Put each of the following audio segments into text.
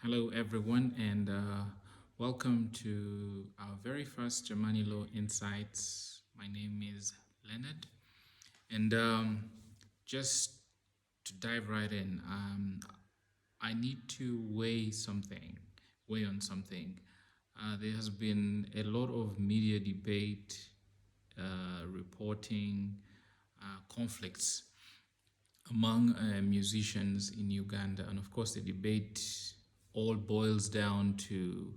Hello, everyone, and welcome to our very first Jamani-Law Insights. My name is Leonard, and just to dive right in, I need to weigh on something. There has been a lot of media debate, reporting, conflicts among musicians in Uganda. And of course, the debate all boils down to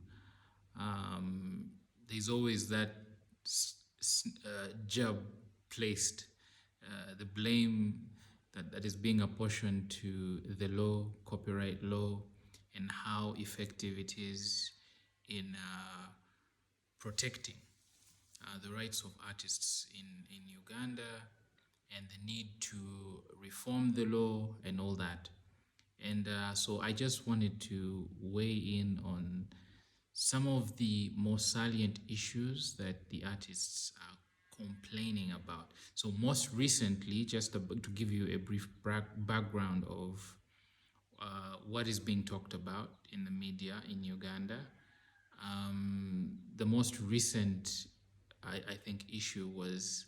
there's always that jab placed, the blame that is being apportioned to the law, copyright law, and how effective it is in protecting the rights of artists in Uganda and the need to reform the law and all that. And so I just wanted to weigh in on some of the most salient issues that the artists are complaining about. So most recently, just to give you a brief background of what is being talked about in the media in Uganda, the most recent, I think, issue was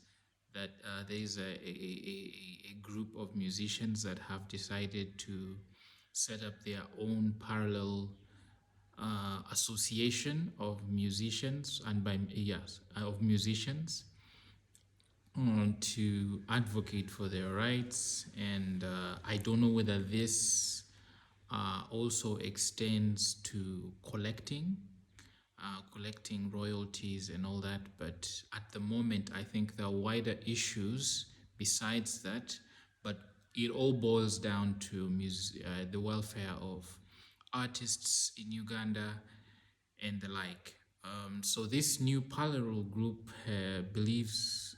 that there is a group of musicians that have decided to set up their own parallel association of musicians, and by yes, of musicians, to advocate for their rights. And I don't know whether this also extends to collecting royalties and all that. But at the moment, I think there are wider issues besides that. But it all boils down to the welfare of artists in Uganda and the like. So this new parallel group believes,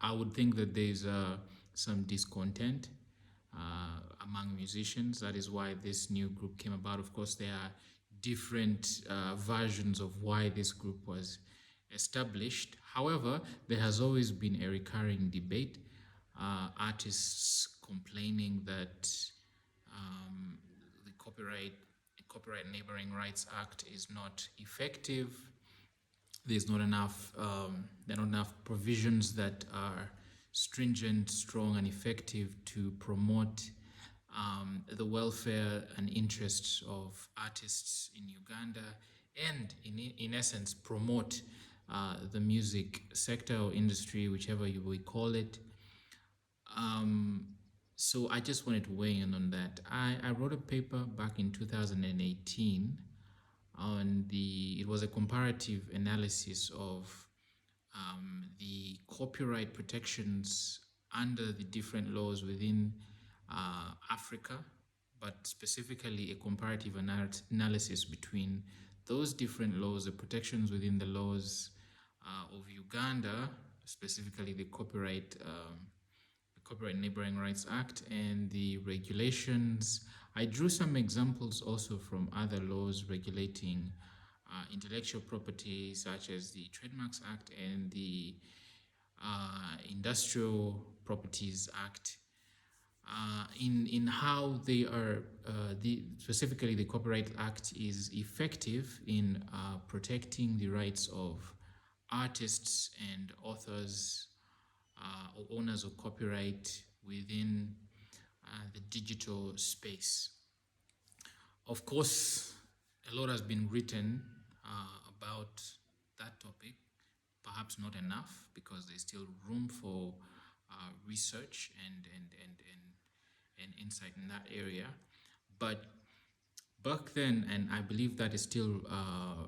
I would think that there's some discontent among musicians. That is why this new group came about. Of course, there are different versions of why this group was established. However, there has always been a recurring debate. Artists complaining that the Copyright Neighboring Rights Act is not effective. There's not enough. There are not enough provisions that are stringent, strong, and effective to promote the welfare and interests of artists in Uganda, and in essence promote the music sector or industry, whichever you will call it. So I just wanted to weigh in on that. I wrote a paper back in 2018 on it was a comparative analysis of the copyright protections under the different laws within Africa, but specifically a comparative analysis between those different laws, the protections within the laws of Uganda, specifically the Copyright Neighboring Rights Act, and the regulations. I drew some examples also from other laws regulating intellectual property, such as the Trademarks Act and the Industrial Properties Act, in how they are, specifically the Copyright Act is effective in protecting the rights of artists and authors or owners of copyright within the digital space. Of course, a lot has been written about that topic, perhaps not enough, because there's still room for research and insight in that area. But back then, and I believe that is still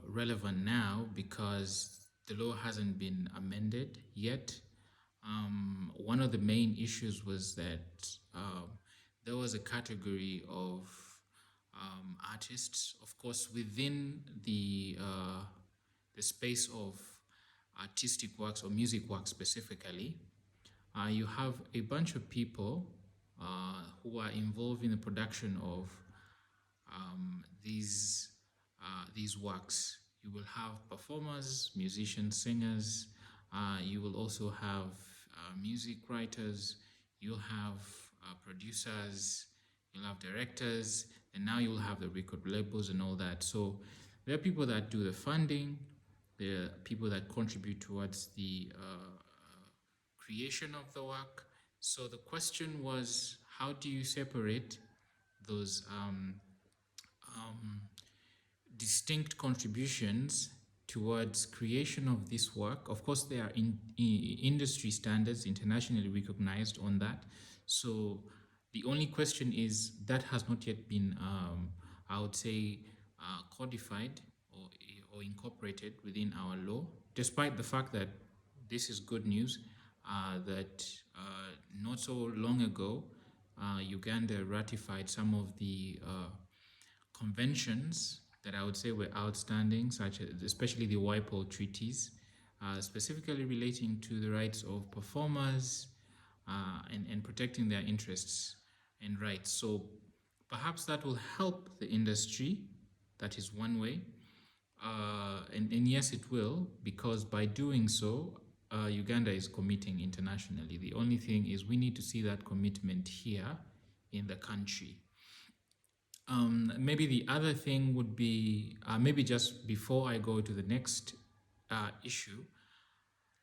relevant now because the law hasn't been amended yet. One of the main issues was that there was a category of artists, of course, within the space of artistic works or music works specifically. You have a bunch of people who are involved in the production of these works. You will have performers, musicians, singers. You will also have music writers. You'll have producers. You'll have directors. And now you'll have the record labels and all that. So there are people that do the funding, there are people that contribute towards the creation of the work. So the question was, how do you separate those um, distinct contributions towards creation of this work? Of course, there are industry standards internationally recognized on that. So the only question is that has not yet been, I would say, codified or incorporated within our law, despite the fact that this is good news, that not so long ago, Uganda ratified some of the conventions that I would say were outstanding, such as especially the WIPO treaties, specifically relating to the rights of performers and protecting their interests and rights. So perhaps that will help the industry. That is one way. And yes, it will, because by doing so, Uganda is committing internationally. The only thing is we need to see that commitment here in the country. Maybe the other thing would be, maybe just before I go to the next issue,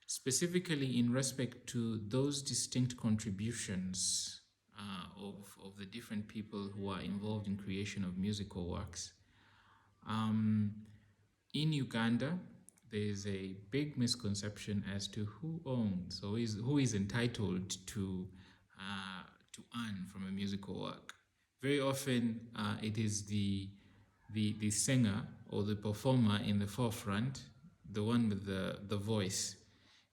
specifically in respect to those distinct contributions of the different people who are involved in creation of musical works. In Uganda, there is a big misconception as to who owns or who is entitled to earn from a musical work. Very often, it is the singer or the performer in the forefront, the one with the voice,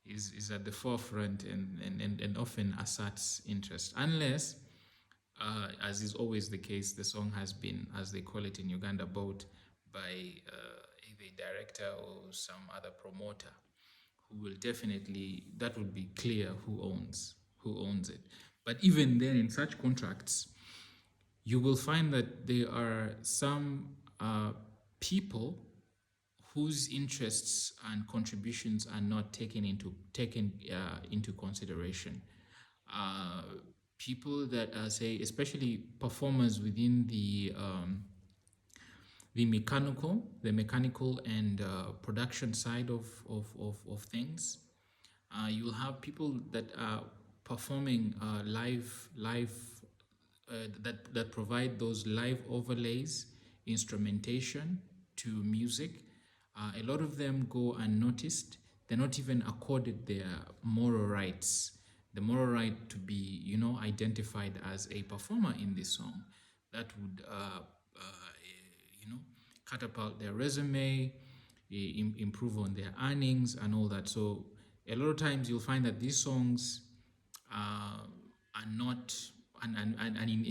is at the forefront and often asserts interest, unless, as is always the case, the song has been, as they call it in Uganda, bought by either a director or some other promoter who will definitely, that would be clear who owns it. But even then, in such contracts, you will find that there are some people whose interests and contributions are not taken into consideration. People that say, especially performers within the mechanical and production side of things. You'll have people that are performing live that provide those live overlays, instrumentation to music. A lot of them go unnoticed. They're not even accorded their moral rights. The moral right to be, identified as a performer in this song. That would, catapult their resume, improve on their earnings and all that. So a lot of times you'll find that these songs are not,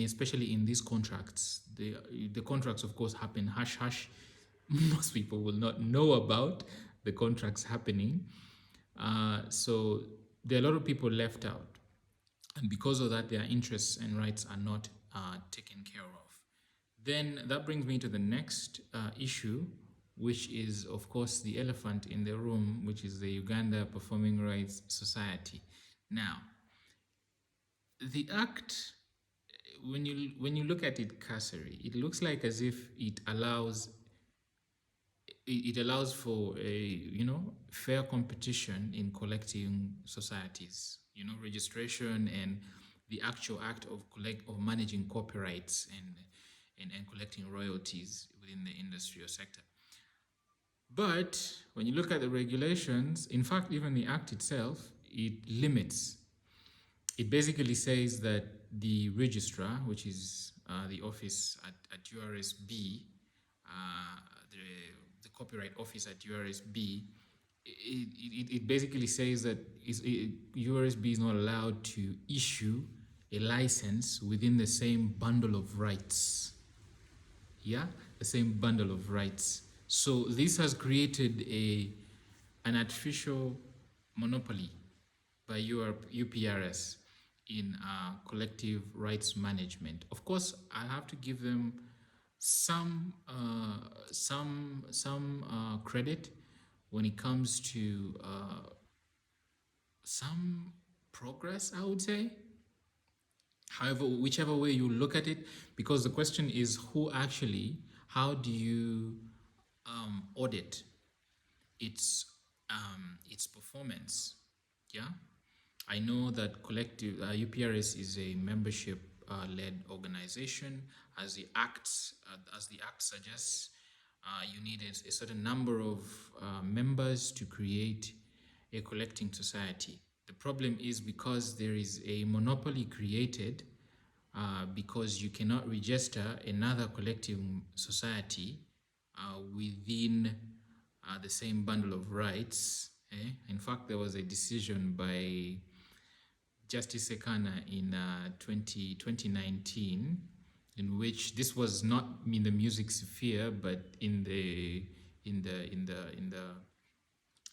especially in these contracts, the contracts of course happen hush hush. Most people will not know about the contracts happening. So there are a lot of people left out. And because of that, their interests and rights are not taken care of. Then that brings me to the next issue, which is, of course, the elephant in the room, which is the Uganda Performing Rights Society. Now, the act, when you look at it cursory, it looks like as if it allows for a fair competition in collecting societies, registration and the actual act of managing copyrights and collecting royalties within the industry or sector. But when you look at the regulations, in fact, even the act itself, it limits. It basically says that the registrar, which is the office at URSB, the copyright office at URSB, it basically says that URSB is not allowed to issue a license within the same bundle of rights. Yeah, the same bundle of rights. So this has created an artificial monopoly by UPRS in collective rights management. Of course, I have to give them some credit when it comes to some progress, I would say. However, whichever way you look at it, because the question is how do you audit its performance? Yeah, I know that collective UPRS is a membership led organization. As the act suggests, you need a certain number of members to create a collecting society. The problem is because there is a monopoly created, because you cannot register another collective society within the same bundle of rights. In fact, there was a decision by Justice Sekana in 2019, in which this was not in the music sphere, but in the in the in the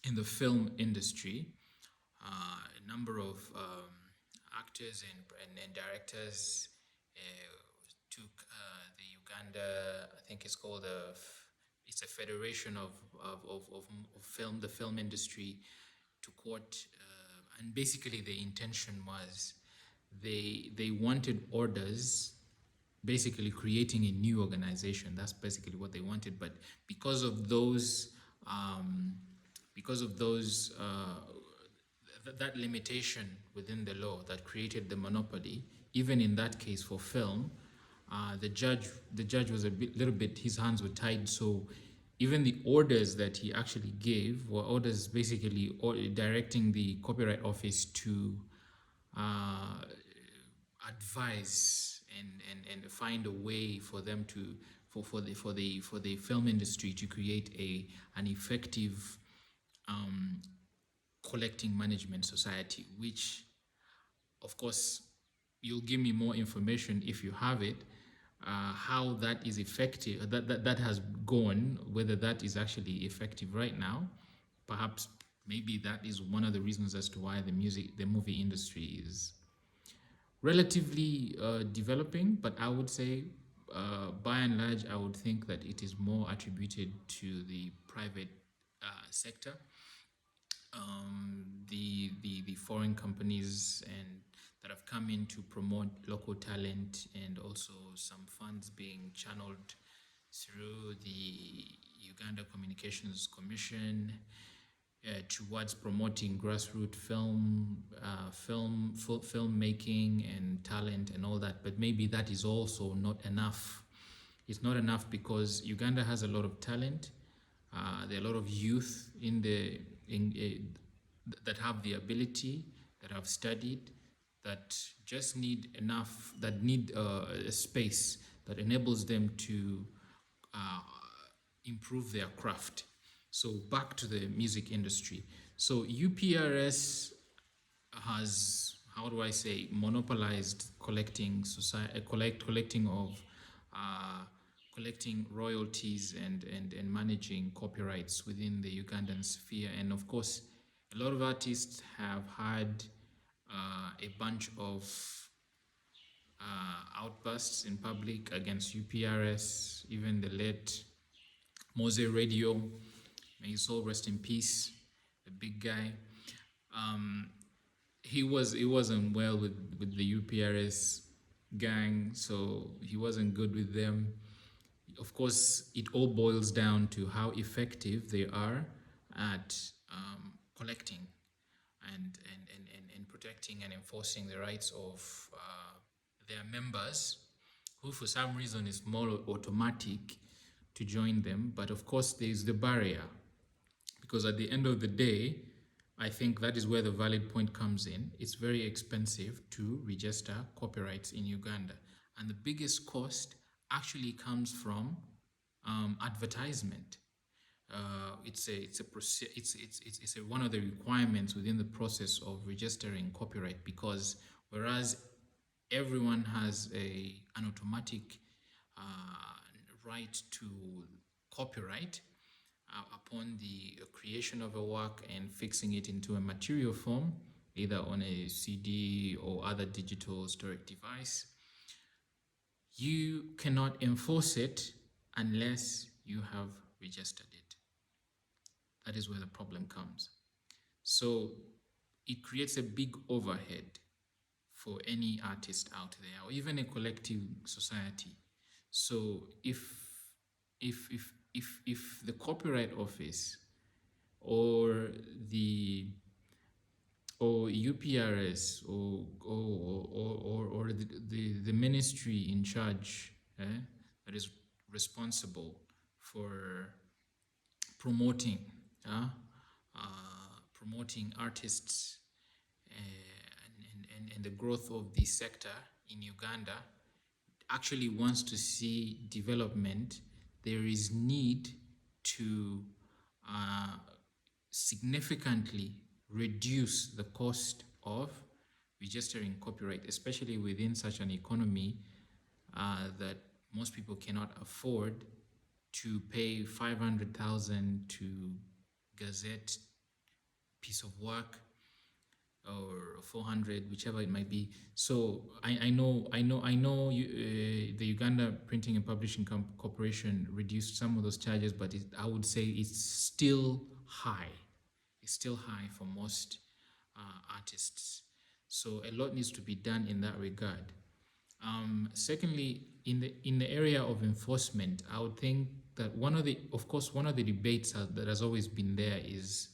in the film industry. A number of actors and directors took the Uganda, I think it's called it's a federation of film, the film industry, to court, and basically the intention was they wanted orders, basically creating a new organization. That's basically what they wanted. But because of those um, because of those that limitation within the law that created the monopoly, even in that case for film, the judge was little bit, his hands were tied. So even the orders that he actually gave were orders basically directing the Copyright Office to uh, advise and find a way for them to for the film industry to create an effective collecting management society, which of course you'll give me more information if you have it, how that is effective, that has gone, whether that is actually effective right now. Perhaps maybe that is one of the reasons as to why the movie industry is relatively developing. But I would say, by and large, I would think that it is more attributed to the private sector, the foreign companies and that have come in to promote local talent, and also some funds being channeled through the Uganda Communications Commission towards promoting grassroots filmmaking and talent and all that. But maybe that is also not enough. It's not enough because Uganda has a lot of talent. There are a lot of youth that have the ability, that have studied, that just need enough, that need a space that enables them to uh, improve their craft. So back to the music industry. So UPRS has, how do I say, monopolized collecting of uh, collecting royalties and managing copyrights within the Ugandan sphere. And of course, a lot of artists have had a bunch of outbursts in public against UPRS. Even the late Mose Radio, may his soul rest in peace, the big guy. He wasn't well with the UPRS gang, so he wasn't good with them. Of course, it all boils down to how effective they are at collecting and protecting and enforcing the rights of their members, who for some reason is more automatic to join them. But of course, there is the barrier, because at the end of the day, I think that is where the valid point comes in. It's very expensive to register copyrights in Uganda, and the biggest cost actually comes from advertisement. It's one of the requirements within the process of registering copyright, because whereas everyone has an automatic uh, right to copyright upon the creation of a work and fixing it into a material form, either on a CD or other digital storage device, you cannot enforce it unless you have registered it. That is where the problem comes. So it creates a big overhead for any artist out there, or even a collective society. So if the Copyright Office or the or UPRS or the ministry in charge, that is responsible for promoting promoting artists, and the growth of the sector in Uganda, actually wants to see development, there is need to uh, significantly reduce the cost of registering copyright, especially within such an economy that most people cannot afford to pay 500,000 to gazette piece of work, or 400, whichever it might be. So I know the Uganda Printing and Publishing Corporation reduced some of those charges, but I would say it's still high. It's still high for most artists. So a lot needs to be done in that regard. Secondly, in the area of enforcement, I would think that one of the debates that has always been there is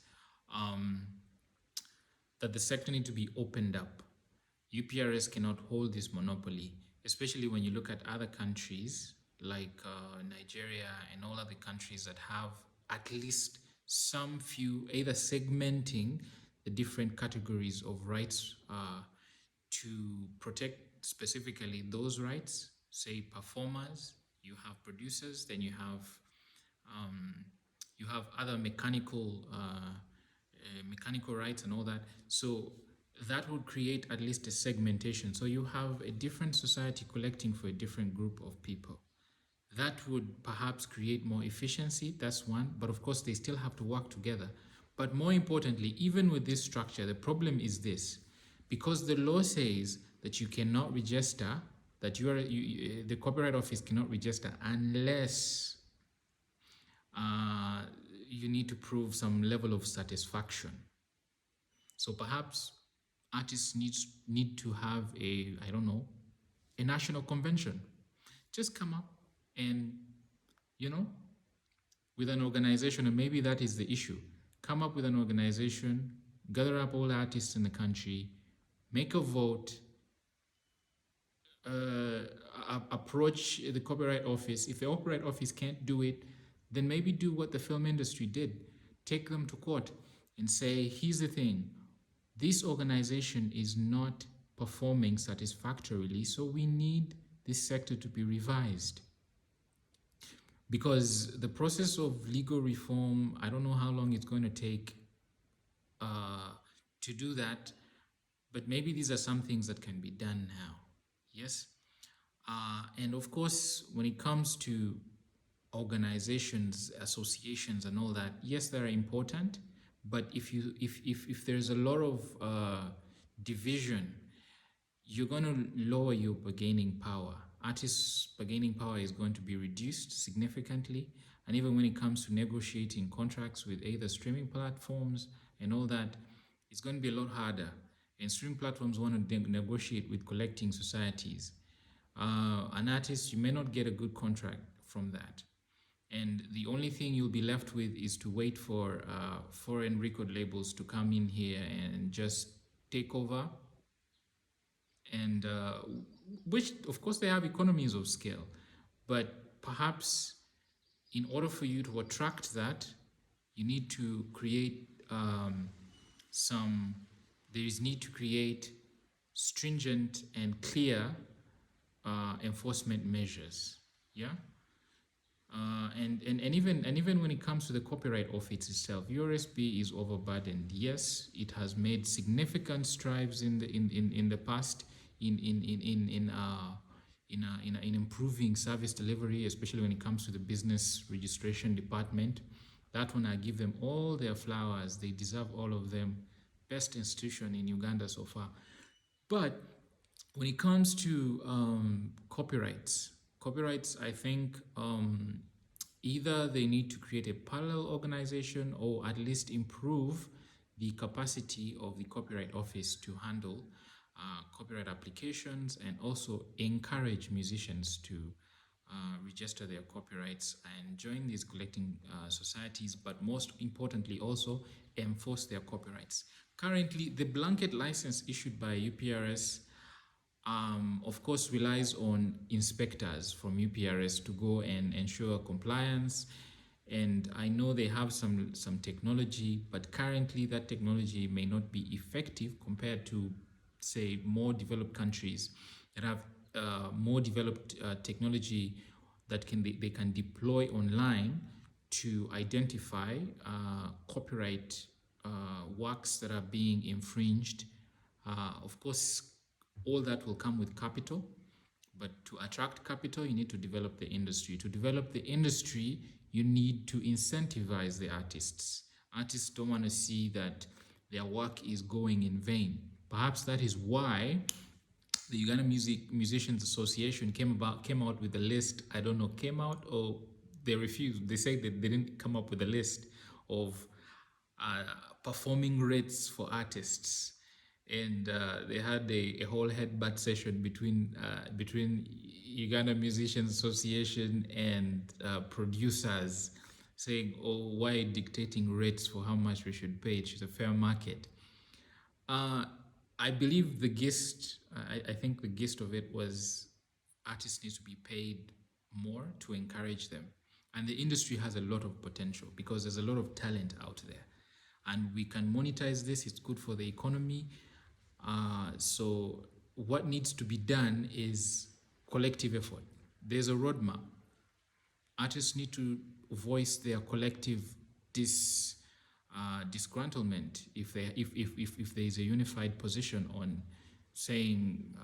that the sector need to be opened up. UPRS cannot hold this monopoly, especially when you look at other countries like Nigeria and all other countries that have at least some few, either segmenting the different categories of rights to protect specifically those rights, say performers, you have producers, then you have other mechanical rights and all that. So that would create at least a segmentation. So you have a different society collecting for a different group of people. That would perhaps create more efficiency. That's one. But of course, they still have to work together. But more importantly, even with this structure, the problem is this. Because the law says that you cannot register, that the Copyright Office cannot register unless you need to prove some level of satisfaction. So perhaps artists need to have a national convention. Just come up and, with an organization, and maybe that is the issue. Come up with an organization, gather up all the artists in the country, make a vote, approach the Copyright Office. If the Copyright Office can't do it, then maybe do what the film industry did. Take them to court and say, here's the thing, this organization is not performing satisfactorily, so we need this sector to be revised. Because the process of legal reform, I don't know how long it's going to take to do that, but maybe these are some things that can be done now. Yes? And of course, when it comes to organizations, associations, and all that, yes, they're important. But if there's a lot of division, you're going to lower your bargaining power. Artists' bargaining power is going to be reduced significantly. And even when it comes to negotiating contracts with either streaming platforms and all that, it's going to be a lot harder. And streaming platforms want to negotiate with collecting societies. An artist, you may not get a good contract from that. And the only thing you'll be left with is to wait for foreign record labels to come in here and just take over. And which, of course, they have economies of scale. But perhaps in order for you to attract that, you need to create stringent and clear enforcement measures. Yeah. And even when it comes to the Copyright Office itself, URSB is overburdened. Yes, it has made significant strides in the past in improving service delivery, especially when it comes to the business registration department. That one, I give them all their flowers. They deserve all of them. Best institution in Uganda so far. But when it comes to copyrights, I think either they need to create a parallel organization or at least improve the capacity of the Copyright Office to handle copyright applications, and also encourage musicians to register their copyrights and join these collecting societies, but most importantly also enforce their copyrights. Currently, the blanket license issued by UPRS of course relies on inspectors from UPRS to go and ensure compliance. And I know they have some technology, but currently that technology may not be effective compared to, say, more developed countries that have more developed technology that they can deploy online to identify copyright works that are being infringed. Of course, all that will come with capital, but to attract capital, you need to develop the industry. To develop the industry, you need to incentivize the artists. Artists don't want to see that their work is going in vain. Perhaps that is why the Uganda Musicians Association came out with a list. I don't know, came out or they refused. They say that they didn't come up with a list of performing rates for artists, and they had a whole headbutt session between Uganda Musicians Association and producers, saying, "Oh, why dictating rates for how much we should pay? It's a fair market." I believe the gist. I think the gist of it was artists need to be paid more to encourage them, and the industry has a lot of potential because there's a lot of talent out there, and we can monetize this. It's good for the economy. So what needs to be done is collective effort. There's a roadmap. Artists need to voice their collective disgruntlement if there is a unified position on saying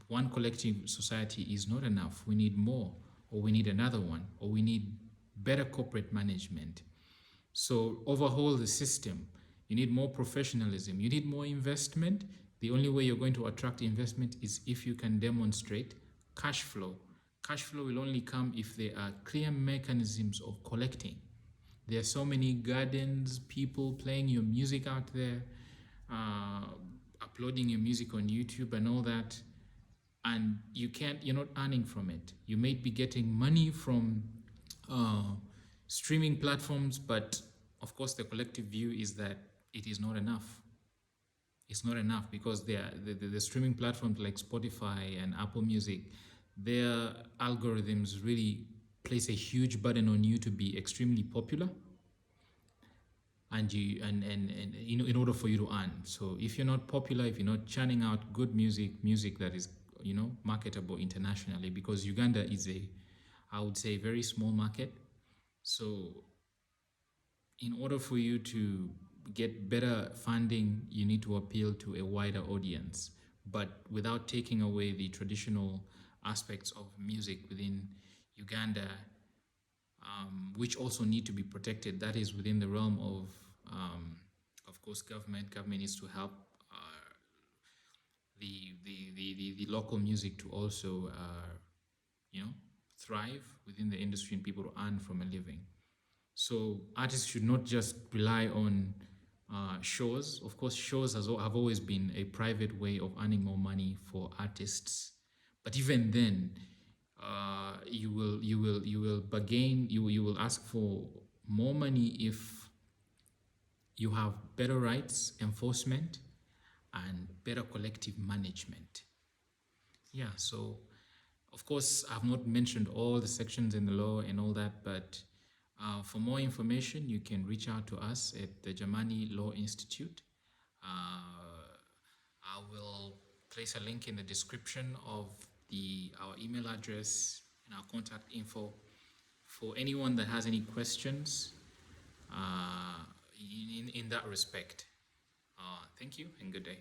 one collective society is not enough. We need more, or we need another one, or we need better corporate management. So overhaul the system. You need more professionalism. You need more investment. The only way you're going to attract investment is if you can demonstrate cash flow. Cash flow will only come if there are clear mechanisms of collecting. There are so many gardens, people playing your music out there, uploading your music on YouTube and all that, and you're not earning from it. You may be getting money from streaming platforms, but of course the collective view is that it is not enough. It's not enough because the streaming platforms like Spotify and Apple Music, their algorithms really place a huge burden on you to be extremely popular, and in order for you to earn. So if you're not popular, if you're not churning out good music that is marketable internationally, because Uganda is I would say, very small market. So in order for you to get better funding, you need to appeal to a wider audience, but without taking away the traditional aspects of music within Uganda, which also need to be protected. That is within the realm of course, government. Government needs to help the local music to also thrive within the industry and people to earn from a living. So artists should not just rely on shows. Of course, shows have always been a private way of earning more money for artists. But even then, you will bargain. You will ask for more money if you have better rights enforcement and better collective management. Yeah. So, of course, I've not mentioned all the sections in the law and all that, but for more information, you can reach out to us at the Jamani-Law Institute. I will place a link in the description of our email address and our contact info for anyone that has any questions in that respect. Thank you and good day.